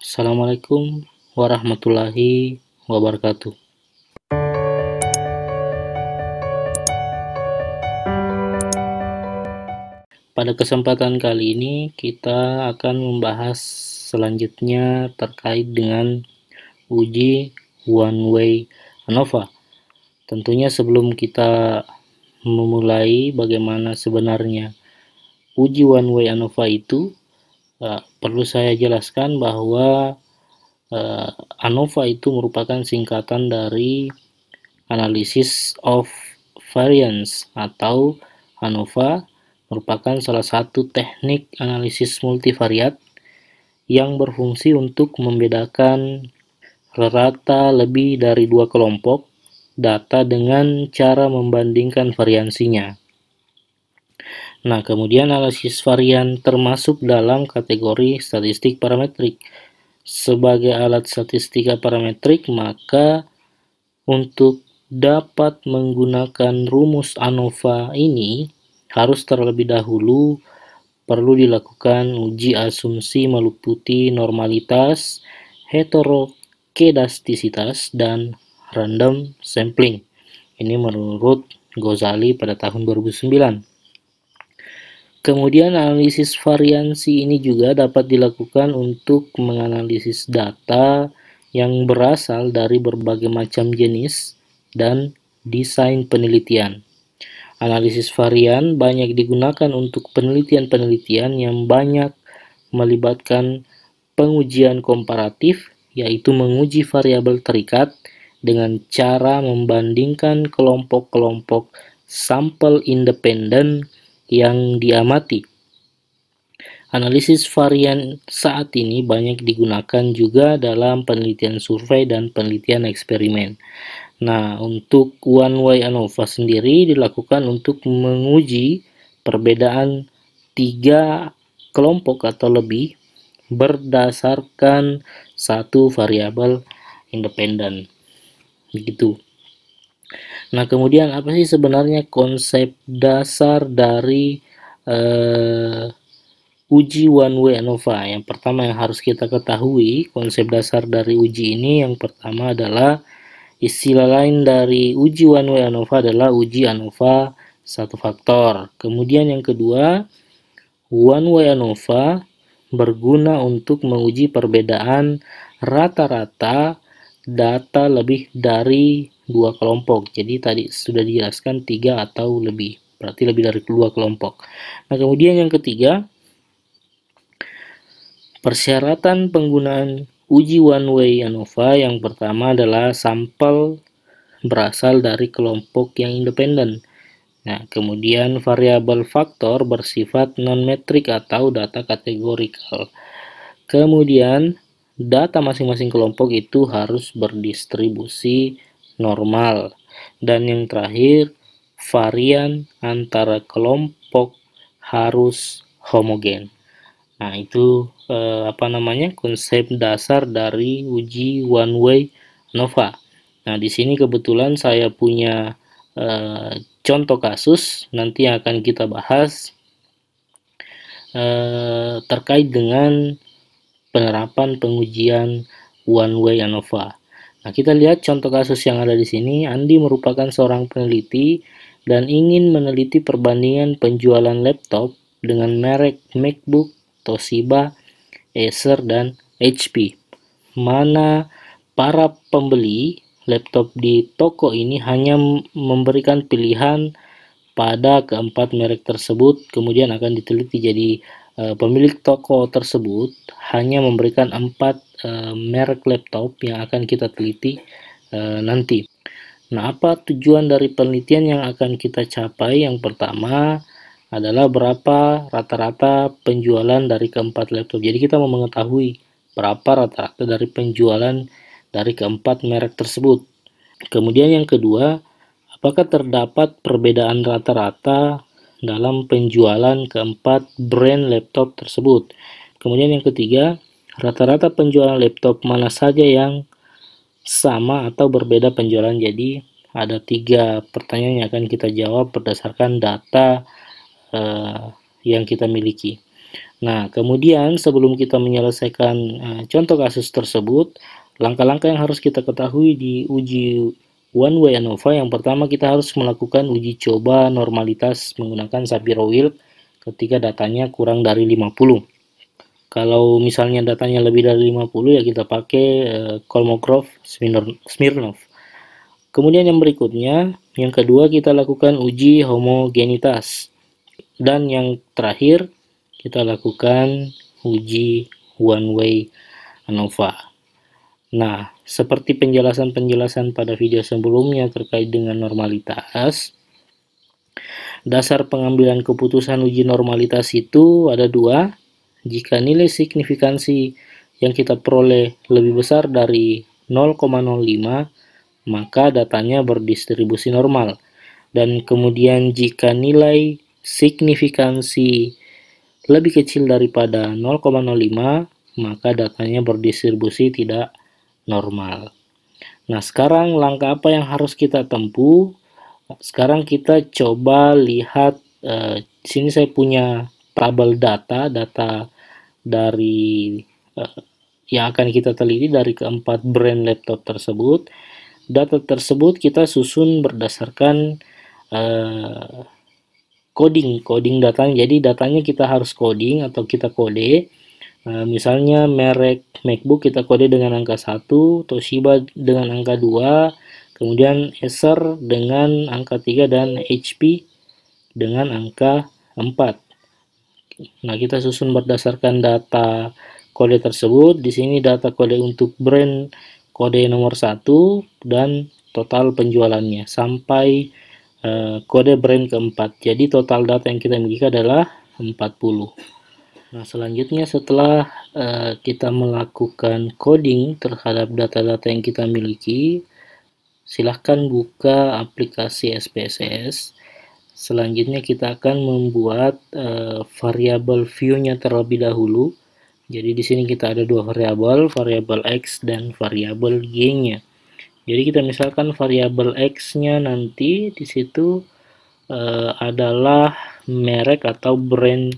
Assalamualaikum warahmatullahi wabarakatuh. Pada kesempatan kali ini kita akan membahas selanjutnya terkait dengan uji one way ANOVA. Tentunya sebelum kita memulai bagaimana sebenarnya uji one way ANOVA itu, perlu saya jelaskan bahwa ANOVA itu merupakan singkatan dari Analysis of Variance atau ANOVA merupakan salah satu teknik analisis multivariat yang berfungsi untuk membedakan rata lebih dari dua kelompok data dengan cara membandingkan variansinya. Nah, kemudian analisis varian termasuk dalam kategori statistik parametrik. Sebagai alat statistika parametrik, maka untuk dapat menggunakan rumus ANOVA ini harus terlebih dahulu perlu dilakukan uji asumsi meliputi normalitas, heterokedastisitas, dan random sampling. Ini menurut Ghazali pada tahun 2009. Kemudian analisis variansi ini juga dapat dilakukan untuk menganalisis data yang berasal dari berbagai macam jenis dan desain penelitian. Analisis varian banyak digunakan untuk penelitian-penelitian yang banyak melibatkan pengujian komparatif, yaitu menguji variabel terikat dengan cara membandingkan kelompok-kelompok sampel independen yang diamati. Analisis varian saat ini banyak digunakan juga dalam penelitian survei dan penelitian eksperimen. Nah, untuk one way ANOVA sendiri dilakukan untuk menguji perbedaan 3 kelompok atau lebih berdasarkan satu variabel independen. Begitu. Nah, kemudian apa sih sebenarnya konsep dasar dari uji one way ANOVA? Yang pertama yang harus kita ketahui, konsep dasar dari uji ini yang pertama adalah istilah lain dari uji one way ANOVA adalah uji ANOVA satu faktor. Kemudian yang kedua, one way ANOVA berguna untuk menguji perbedaan rata-rata data lebih dari dua kelompok. Jadi tadi sudah dijelaskan 3 atau lebih, berarti lebih dari 2 kelompok. Nah, kemudian yang ketiga, persyaratan penggunaan uji one way ANOVA yang pertama adalah sampel berasal dari kelompok yang independen. Nah, kemudian variabel faktor bersifat non-metrik atau data kategorikal. Kemudian data masing-masing kelompok itu harus berdistribusi normal. Dan yang terakhir, varian antara kelompok harus homogen. Nah, itu konsep dasar dari uji one way ANOVA. Nah, di sini kebetulan saya punya contoh kasus nanti yang akan kita bahas terkait dengan penerapan pengujian one way ANOVA. Nah, kita lihat contoh kasus yang ada di sini. Andi merupakan seorang peneliti dan ingin meneliti perbandingan penjualan laptop dengan merek MacBook, Toshiba, Acer, dan HP. Mana para pembeli laptop di toko ini hanya memberikan pilihan pada keempat merek tersebut, kemudian akan diteliti. Jadi pemilik toko tersebut hanya memberikan 4 merek laptop yang akan kita teliti nanti. Nah, apa tujuan dari penelitian yang akan kita capai? Yang pertama adalah berapa rata-rata penjualan dari keempat laptop. Jadi kita mau mengetahui berapa rata-rata dari penjualan dari keempat merek tersebut. Kemudian yang kedua, apakah terdapat perbedaan rata-rata dalam penjualan keempat brand laptop tersebut. Kemudian yang ketiga, rata-rata penjualan laptop mana saja yang sama atau berbeda penjualan. Jadi ada 3 pertanyaan yang akan kita jawab berdasarkan data yang kita miliki. Nah, kemudian sebelum kita menyelesaikan contoh kasus tersebut, langkah-langkah yang harus kita ketahui di uji one way ANOVA, yang pertama kita harus melakukan uji coba normalitas menggunakan Shapiro-Wilk ketika datanya kurang dari 50. Kalau misalnya datanya lebih dari 50 ya kita pakai Kolmogorov Smirnov. Kemudian yang berikutnya, yang kedua kita lakukan uji homogenitas. Dan yang terakhir kita lakukan uji one way ANOVA. Nah, seperti penjelasan-penjelasan pada video sebelumnya terkait dengan normalitas, dasar pengambilan keputusan uji normalitas itu ada dua. Jika nilai signifikansi yang kita peroleh lebih besar dari 0,05, maka datanya berdistribusi normal. Dan kemudian jika nilai signifikansi lebih kecil daripada 0,05, maka datanya berdistribusi tidak normal. Nah, sekarang langkah apa yang harus kita tempuh? Sekarang kita coba lihat, di sini saya punya tabel data dari yang akan kita teliti dari keempat brand laptop tersebut. Data tersebut kita susun berdasarkan coding datanya. Jadi datanya kita harus coding atau kita kode. Misalnya merek MacBook kita kode dengan angka 1, Toshiba dengan angka 2, kemudian Acer dengan angka 3, dan HP dengan angka 4. Nah, kita susun berdasarkan data kode tersebut. Di sini data kode untuk brand kode nomor 1 dan total penjualannya sampai kode brand keempat. Jadi total data yang kita miliki adalah 40. Nah, selanjutnya setelah kita melakukan coding terhadap data-data yang kita miliki, silahkan buka aplikasi SPSS. Selanjutnya kita akan membuat variabel view-nya terlebih dahulu. Jadi di sini kita ada dua variabel, variabel X dan variabel Y-nya. Jadi kita misalkan variabel X-nya nanti di situ adalah merek atau brand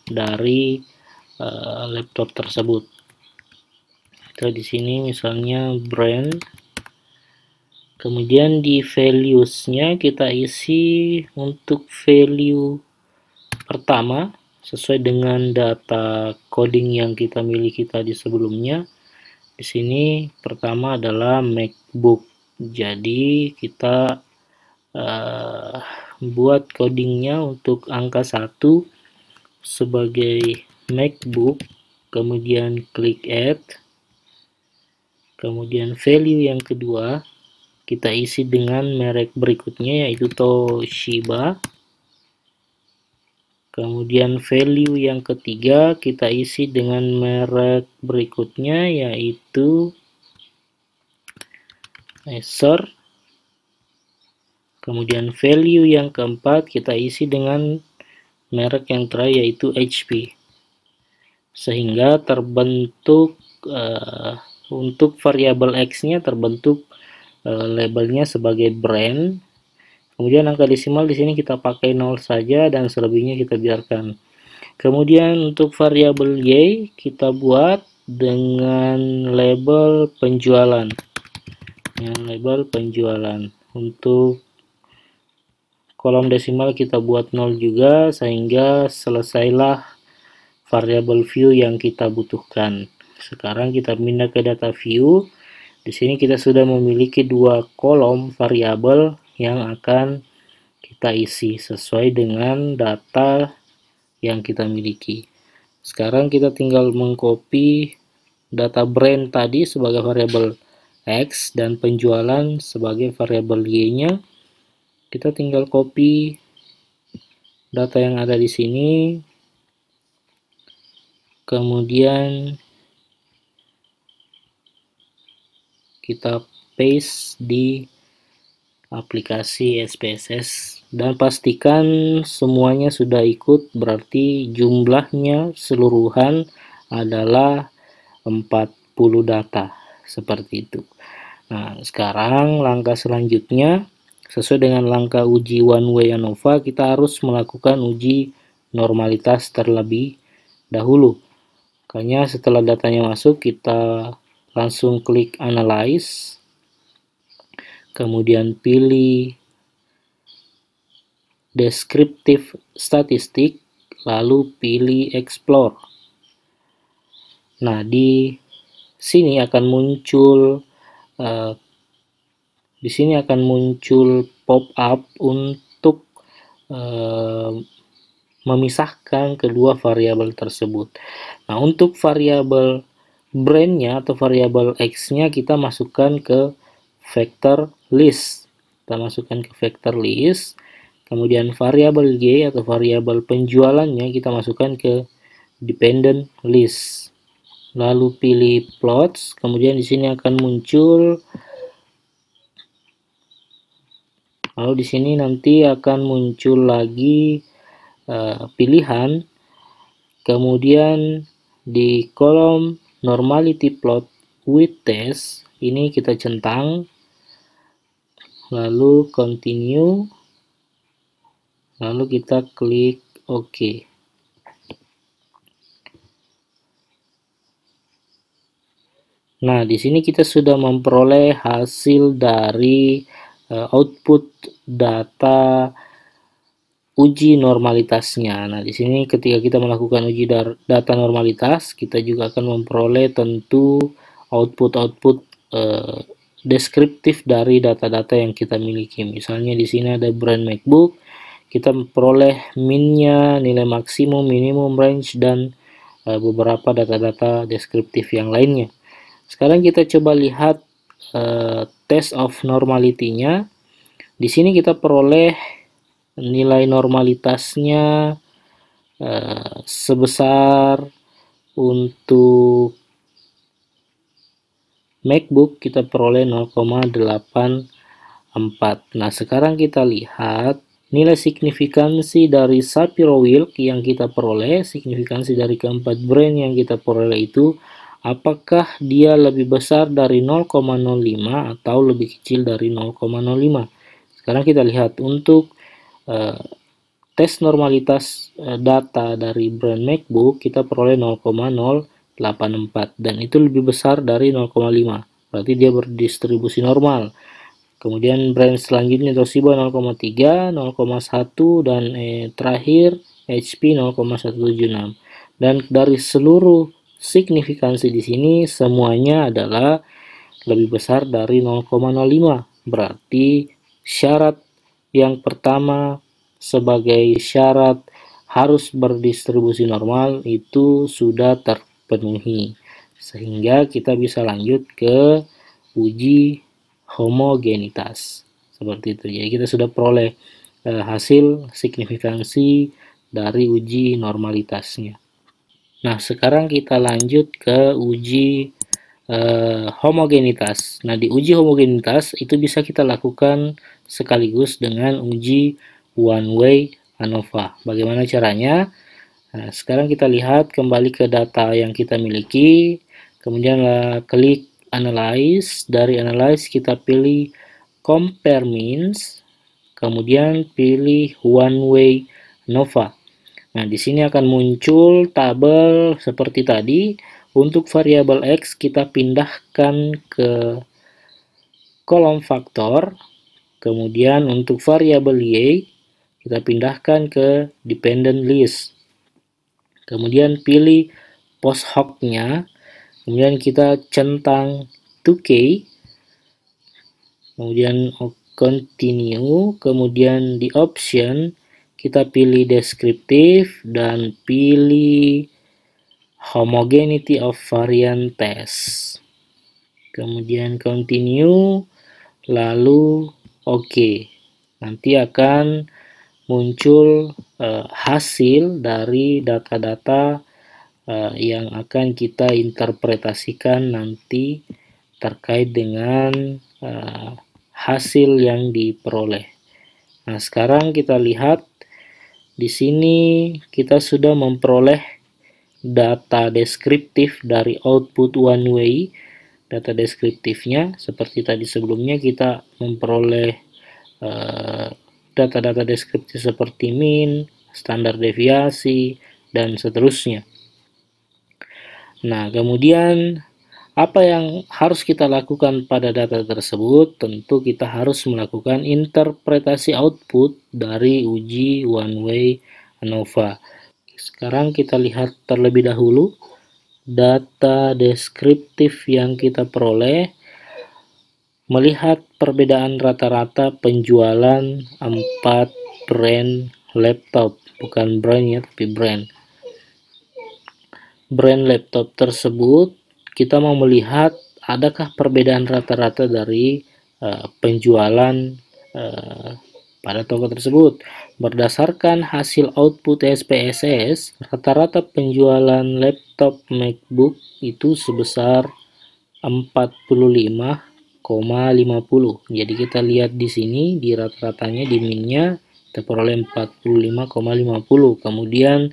dari laptop tersebut. Kita di sini misalnya brand. Kemudian di values-nya kita isi untuk value pertama sesuai dengan data coding yang kita miliki tadi sebelumnya. Di sini pertama adalah MacBook. Jadi kita buat codingnya untuk angka 1 sebagai MacBook, kemudian klik add. Kemudian value yang kedua kita isi dengan merek berikutnya yaitu Toshiba. Kemudian value yang ketiga kita isi dengan merek berikutnya yaitu Acer. Kemudian value yang keempat kita isi dengan merek yang terakhir yaitu HP. Sehingga terbentuk untuk variabel X-nya terbentuk labelnya sebagai brand. Kemudian angka desimal di sini kita pakai 0 saja dan selebihnya kita biarkan. Kemudian untuk variabel Y kita buat dengan label penjualan. Untuk kolom desimal kita buat 0 juga sehingga selesailah variabel view yang kita butuhkan. Sekarang kita pindah ke data view. Di sini kita sudah memiliki dua kolom variabel yang akan kita isi sesuai dengan data yang kita miliki. Sekarang kita tinggal mengcopy data brand tadi sebagai variabel X dan penjualan sebagai variabel Y-nya. Kita tinggal copy data yang ada di sini. Kemudian kita paste di aplikasi SPSS dan pastikan semuanya sudah ikut, berarti jumlahnya seluruhan adalah 40 data seperti itu. Nah, sekarang langkah selanjutnya sesuai dengan langkah uji one way ANOVA, kita harus melakukan uji normalitas terlebih dahulu. Makanya setelah datanya masuk, kita langsung klik Analyze, kemudian pilih Descriptive Statistic, lalu pilih Explore. Nah, di sini akan muncul pop-up untuk memisahkan kedua variabel tersebut. Nah, untuk variabel brandnya atau variabel X-nya kita masukkan ke vector list. Kita masukkan ke vector list. Kemudian variabel Y atau variabel penjualannya kita masukkan ke dependent list. Lalu pilih plots, kemudian di sini akan muncul, lalu di sini nanti akan muncul lagi pilihan, kemudian di kolom normality plot with test ini kita centang, lalu continue, lalu kita klik OK. Nah, di sini kita sudah memperoleh hasil dari output data uji normalitasnya. Nah, di sini ketika kita melakukan uji data normalitas, kita juga akan memperoleh tentu output-output deskriptif dari data-data yang kita miliki. Misalnya di sini ada brand MacBook, kita memperoleh min-nya, nilai maksimum, minimum, range, dan beberapa data-data deskriptif yang lainnya. Sekarang kita coba lihat test of normality-nya. Di sini kita peroleh nilai normalitasnya sebesar untuk MacBook kita peroleh 0,84. Nah, sekarang kita lihat nilai signifikansi dari Shapiro-Wilk yang kita peroleh, signifikansi dari keempat brand yang kita peroleh itu, apakah dia lebih besar dari 0,05 atau lebih kecil dari 0,05. Sekarang kita lihat untuk tes normalitas data dari brand MacBook, kita peroleh 0,084 dan itu lebih besar dari 0,5. Berarti dia berdistribusi normal. Kemudian brand selanjutnya Toshiba 0,3, 0,1 dan terakhir HP 0,176. Dan dari seluruh signifikansi di sini semuanya adalah lebih besar dari 0,05. Berarti syarat yang pertama sebagai syarat harus berdistribusi normal itu sudah terpenuhi. Sehingga kita bisa lanjut ke uji homogenitas. Seperti itu. Jadi kita sudah peroleh hasil signifikansi dari uji normalitasnya. Nah, sekarang kita lanjut ke uji homogenitas. Nah, di uji homogenitas itu bisa kita lakukan sekaligus dengan uji one way ANOVA. Bagaimana caranya? Nah, sekarang kita lihat kembali ke data yang kita miliki, kemudian klik Analyze. Dari Analyze kita pilih Compare Means, kemudian pilih One Way ANOVA. Nah, di sini akan muncul tabel seperti tadi. Untuk variabel X kita pindahkan ke kolom faktor, kemudian untuk variabel Y kita pindahkan ke dependent list. Kemudian pilih post hoc-nya, kemudian kita centang 2K, kemudian continue, kemudian di option kita pilih deskriptif dan pilih homogeneity of variant test. Kemudian continue, lalu OK. Nanti akan muncul hasil dari data-data yang akan kita interpretasikan nanti terkait dengan hasil yang diperoleh. Nah, sekarang kita lihat di sini kita sudah memperoleh data deskriptif dari output one way. Data deskriptifnya seperti tadi sebelumnya kita memperoleh data-data deskriptif seperti min, standar deviasi, dan seterusnya. Nah, kemudian apa yang harus kita lakukan pada data tersebut? Tentu kita harus melakukan interpretasi output dari uji one way ANOVA. Sekarang kita lihat terlebih dahulu data deskriptif yang kita peroleh. Melihat perbedaan rata-rata penjualan 4 brand laptop, bukan brand ya, tapi brand laptop tersebut, kita mau melihat adakah perbedaan rata-rata dari penjualan pada toko tersebut. Berdasarkan hasil output SPSS, rata-rata penjualan laptop MacBook itu sebesar 45,50. Jadi kita lihat di sini di rata-ratanya di minnya kita peroleh 45,50. Kemudian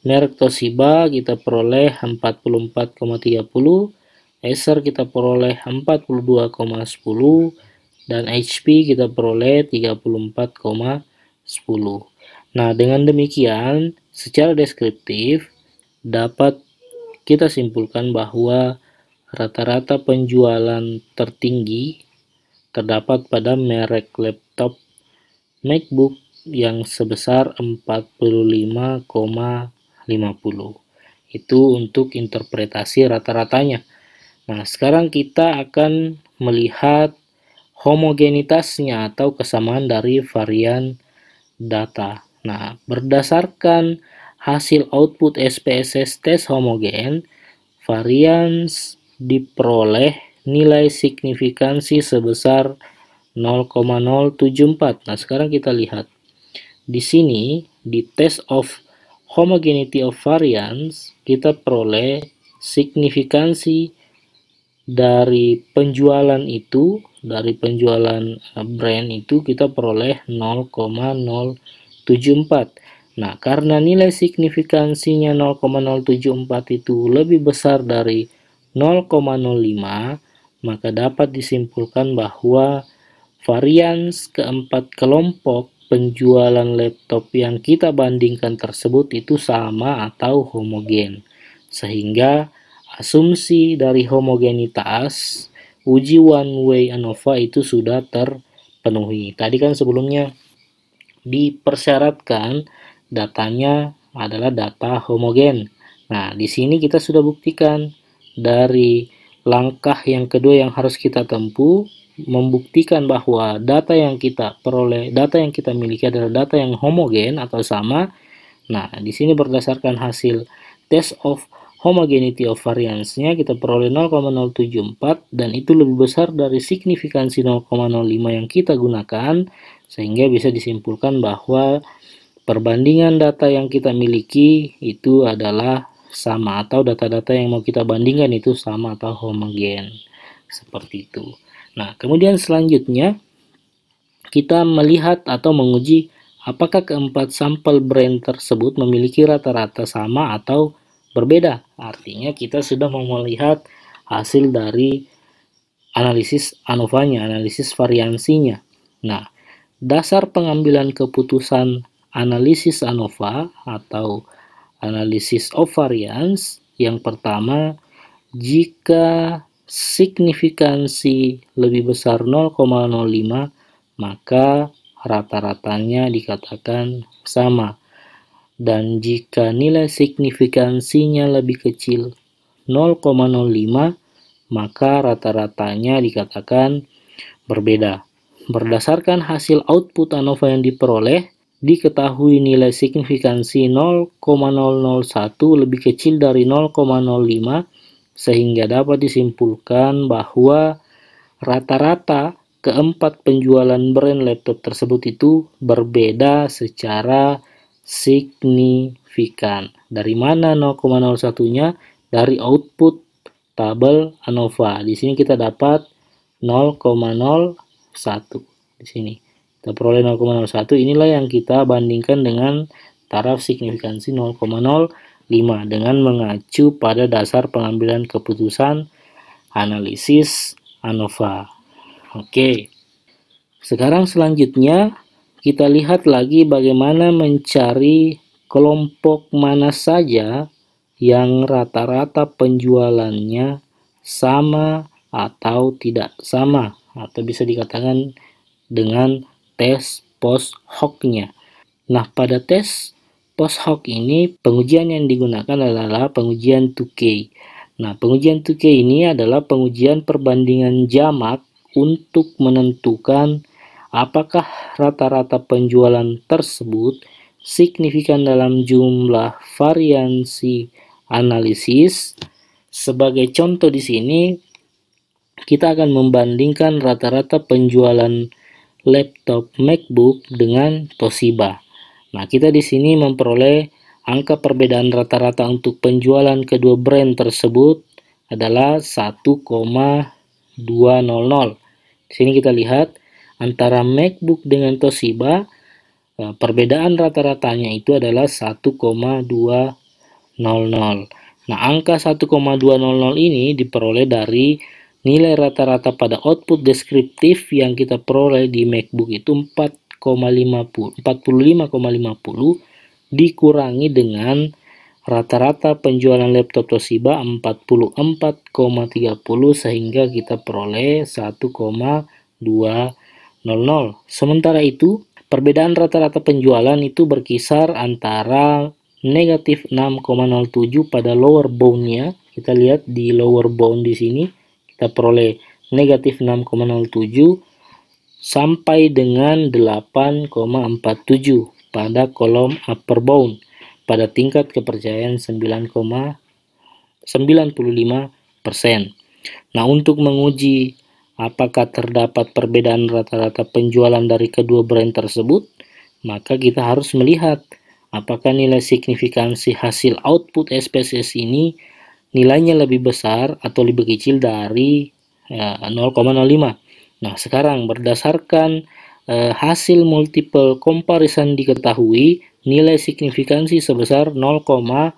merek Toshiba kita peroleh 44,30, Acer kita peroleh 42,10, dan HP kita peroleh 34,10. Nah, dengan demikian secara deskriptif dapat kita simpulkan bahwa rata-rata penjualan tertinggi terdapat pada merek laptop MacBook yang sebesar 45,50. Itu untuk interpretasi rata-ratanya. Nah, sekarang kita akan melihat homogenitasnya atau kesamaan dari varian data. Nah, berdasarkan hasil output SPSS tes homogen, varians diperoleh nilai signifikansi sebesar 0,074. Nah, sekarang kita lihat. Di sini, di test of homogeneity of variance, kita peroleh signifikansi dari penjualan itu, dari penjualan brand itu kita peroleh 0,074. Nah, karena nilai signifikansinya 0,074 itu lebih besar dari 0,05, maka dapat disimpulkan bahwa varians keempat kelompok penjualan laptop yang kita bandingkan tersebut itu sama atau homogen. Sehingga asumsi dari homogenitas uji one way ANOVA itu sudah terpenuhi. Tadi kan sebelumnya dipersyaratkan datanya adalah data homogen. Nah, di sini kita sudah buktikan dari langkah yang kedua yang harus kita tempuh, membuktikan bahwa data yang kita peroleh, data yang kita miliki adalah data yang homogen atau sama. Nah, di sini berdasarkan hasil test of homogeneity of variance-nya kita peroleh 0,074 dan itu lebih besar dari signifikansi 0,05 yang kita gunakan, sehingga bisa disimpulkan bahwa perbandingan data yang kita miliki itu adalah sama, atau data-data yang mau kita bandingkan itu sama atau homogen. Seperti itu. Nah, kemudian selanjutnya kita melihat atau menguji apakah keempat sampel brand tersebut memiliki rata-rata sama atau berbeda. Artinya kita sudah mau melihat hasil dari analisis ANOVA-nya, analisis variansinya. Nah, dasar pengambilan keputusan analisis ANOVA atau analisis of variance, yang pertama, jika signifikansi lebih besar 0,05 maka rata-ratanya dikatakan sama, dan jika nilai signifikansinya lebih kecil 0,05 maka rata-ratanya dikatakan berbeda. Berdasarkan hasil output ANOVA yang diperoleh, diketahui nilai signifikansi 0,001 lebih kecil dari 0,05 sehingga dapat disimpulkan bahwa rata-rata keempat penjualan brand laptop tersebut itu berbeda secara signifikan. Dari mana 0,01-nya? Dari output tabel ANOVA. Di sini kita dapat 0,01 di sini. Kita peroleh 0,01, inilah yang kita bandingkan dengan taraf signifikansi 0,05 dengan mengacu pada dasar pengambilan keputusan analisis ANOVA. Oke. Sekarang selanjutnya kita lihat lagi bagaimana mencari kelompok mana saja yang rata-rata penjualannya sama atau tidak sama, atau bisa dikatakan dengan tes post hoc-nya. Nah, pada tes post hoc ini pengujian yang digunakan adalah pengujian 2K. Nah, pengujian 2K ini adalah pengujian perbandingan jamak untuk menentukan apakah rata-rata penjualan tersebut signifikan dalam jumlah variansi analisis. Sebagai contoh di sini, kita akan membandingkan rata-rata penjualan laptop MacBook dengan Toshiba. Nah, kita di sini memperoleh angka perbedaan rata-rata untuk penjualan kedua brand tersebut adalah 1,200. Di sini kita lihat antara MacBook dengan Toshiba, perbedaan rata-ratanya itu adalah 1,200. Nah, angka 1,200 ini diperoleh dari nilai rata-rata pada output deskriptif yang kita peroleh di MacBook itu 45,50 dikurangi dengan rata-rata penjualan laptop Toshiba 44,30 sehingga kita peroleh 1,200. Sementara itu, perbedaan rata-rata penjualan itu berkisar antara negatif 6,07 pada lower bound-nya. Kita lihat di lower bound di sini kita peroleh negatif 6,07 sampai dengan 8,47 pada kolom upper bound pada tingkat kepercayaan 9,95%. Nah, untuk menguji apakah terdapat perbedaan rata-rata penjualan dari kedua brand tersebut, maka kita harus melihat apakah nilai signifikansi hasil output SPSS ini nilainya lebih besar atau lebih kecil dari 0,05. Nah, sekarang berdasarkan hasil multiple comparison diketahui nilai signifikansi sebesar 0,970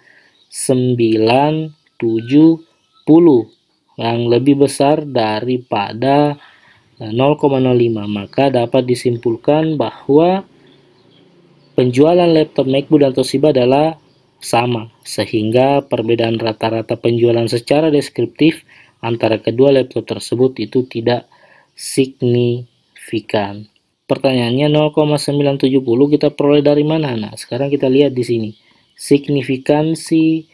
yang lebih besar daripada 0,05, maka dapat disimpulkan bahwa penjualan laptop MacBook dan Toshiba adalah sama, sehingga perbedaan rata-rata penjualan secara deskriptif antara kedua laptop tersebut itu tidak signifikan. Pertanyaannya 0,970 kita peroleh dari mana? Nah, sekarang kita lihat di sini. Signifikansi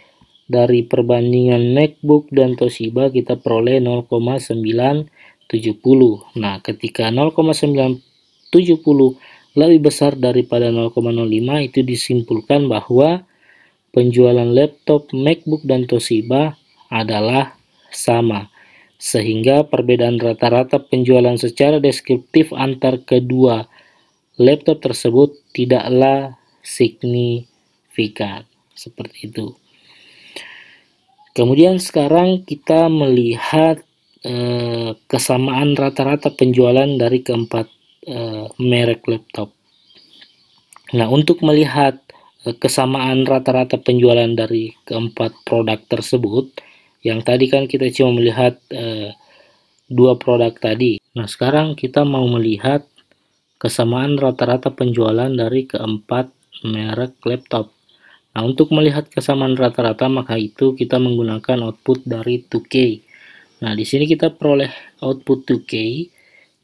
dari perbandingan MacBook dan Toshiba kita peroleh 0,970. Nah, ketika 0,970 lebih besar daripada 0,05 itu disimpulkan bahwa penjualan laptop MacBook dan Toshiba adalah sama, sehingga perbedaan rata-rata penjualan secara deskriptif antar kedua laptop tersebut tidaklah signifikan. Seperti itu. Kemudian sekarang kita melihat kesamaan rata-rata penjualan dari keempat merek laptop. Nah, untuk melihat kesamaan rata-rata penjualan dari keempat produk tersebut, yang tadi kan kita cuma melihat dua produk tadi. Nah, sekarang kita mau melihat kesamaan rata-rata penjualan dari keempat merek laptop. Nah, untuk melihat kesamaan rata-rata maka itu kita menggunakan output dari 2K. Nah, di sini kita peroleh output 2K.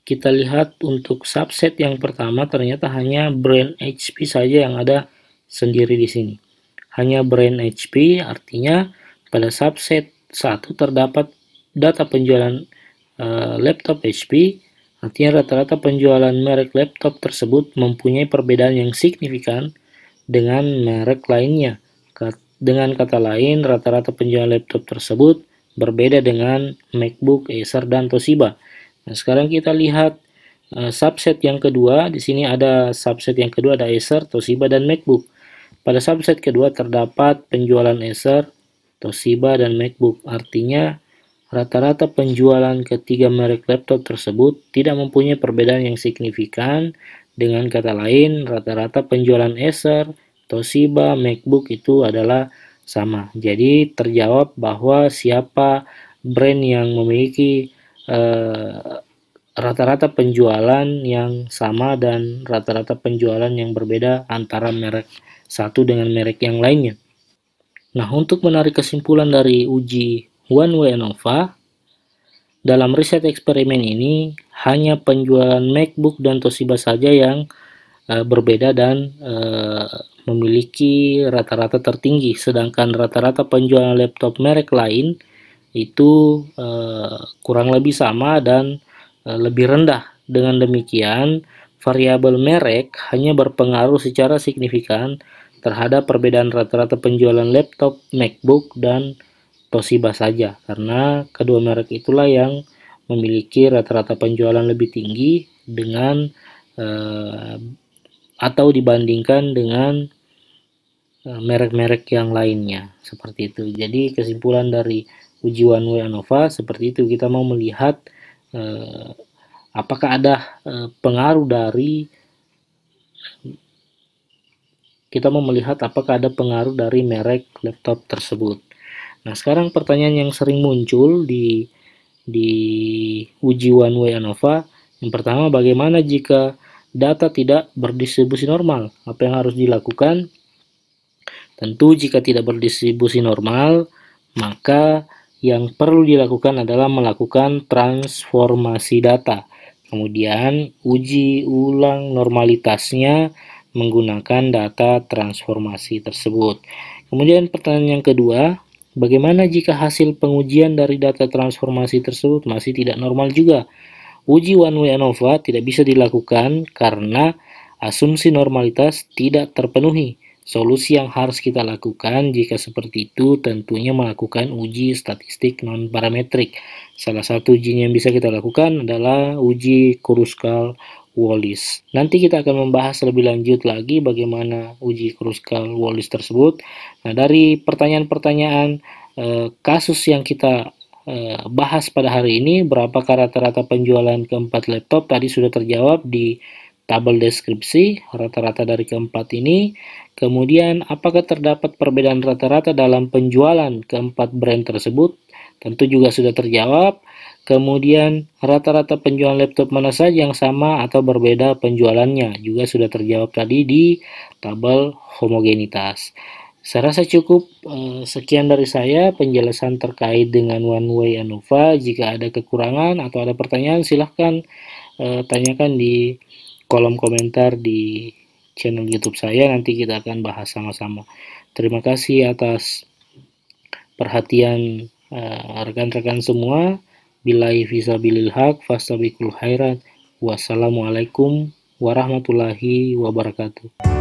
Kita lihat untuk subset yang pertama ternyata hanya brand HP saja yang ada sendiri di sini. Hanya brand HP, artinya pada subset 1 terdapat data penjualan laptop HP, artinya rata-rata penjualan merek laptop tersebut mempunyai perbedaan yang signifikan dengan merek lainnya. Dengan kata lain, rata-rata penjualan laptop tersebut berbeda dengan MacBook, Acer, dan Toshiba. Nah, sekarang kita lihat subset yang kedua. Di sini ada subset yang kedua, ada Acer, Toshiba, dan MacBook. Pada subset kedua terdapat penjualan Acer, Toshiba, dan MacBook. Artinya rata-rata penjualan ketiga merek laptop tersebut tidak mempunyai perbedaan yang signifikan. Dengan kata lain, rata-rata penjualan Acer, Toshiba, MacBook itu adalah sama. Jadi terjawab bahwa siapa brand yang memiliki rata-rata penjualan yang sama dan rata-rata penjualan yang berbeda antara merek satu dengan merek yang lainnya. Nah, untuk menarik kesimpulan dari uji one way ANOVA, dalam riset eksperimen ini hanya penjualan MacBook dan Toshiba saja yang berbeda dan memiliki rata-rata tertinggi, sedangkan rata-rata penjualan laptop merek lain itu kurang lebih sama dan lebih rendah. Dengan demikian, variabel merek hanya berpengaruh secara signifikan terhadap perbedaan rata-rata penjualan laptop MacBook dan Toshiba saja, karena kedua merek itulah yang memiliki rata-rata penjualan lebih tinggi dengan atau dibandingkan dengan merek-merek yang lainnya, seperti itu. Jadi kesimpulan dari uji one way ANOVA seperti itu, kita mau melihat apakah ada pengaruh dari merek laptop tersebut. Nah, sekarang pertanyaan yang sering muncul di uji one way ANOVA, yang pertama, bagaimana jika data tidak berdistribusi normal? Apa yang harus dilakukan? Tentu jika tidak berdistribusi normal, maka yang perlu dilakukan adalah melakukan transformasi data. Kemudian uji ulang normalitasnya menggunakan data transformasi tersebut. Kemudian pertanyaan yang kedua, bagaimana jika hasil pengujian dari data transformasi tersebut masih tidak normal juga? Uji one way ANOVA tidak bisa dilakukan karena asumsi normalitas tidak terpenuhi. Solusi yang harus kita lakukan jika seperti itu tentunya melakukan uji statistik non-parametrik. Salah satu uji yang bisa kita lakukan adalah uji Kruskal-Wallis. Nanti kita akan membahas lebih lanjut lagi bagaimana uji Kruskal-Wallis tersebut. Nah, dari pertanyaan-pertanyaan kasus yang kita bahas pada hari ini, berapakah rata-rata penjualan keempat laptop tadi sudah terjawab di tabel deskripsi rata-rata dari keempat ini. Kemudian, apakah terdapat perbedaan rata-rata dalam penjualan keempat brand tersebut? Tentu juga sudah terjawab. Kemudian, rata-rata penjualan laptop mana saja yang sama atau berbeda penjualannya? Juga sudah terjawab tadi di tabel homogenitas. Saya rasa cukup sekian dari saya penjelasan terkait dengan one way ANOVA. Jika ada kekurangan atau ada pertanyaan, silahkan tanyakan di kolom komentar di channel YouTube saya, nanti kita akan bahas sama-sama. Terima kasih atas perhatian rekan-rekan semua. Billahi fisabilil haq, fastabiqul khairat. Wassalamualaikum warahmatullahi wabarakatuh.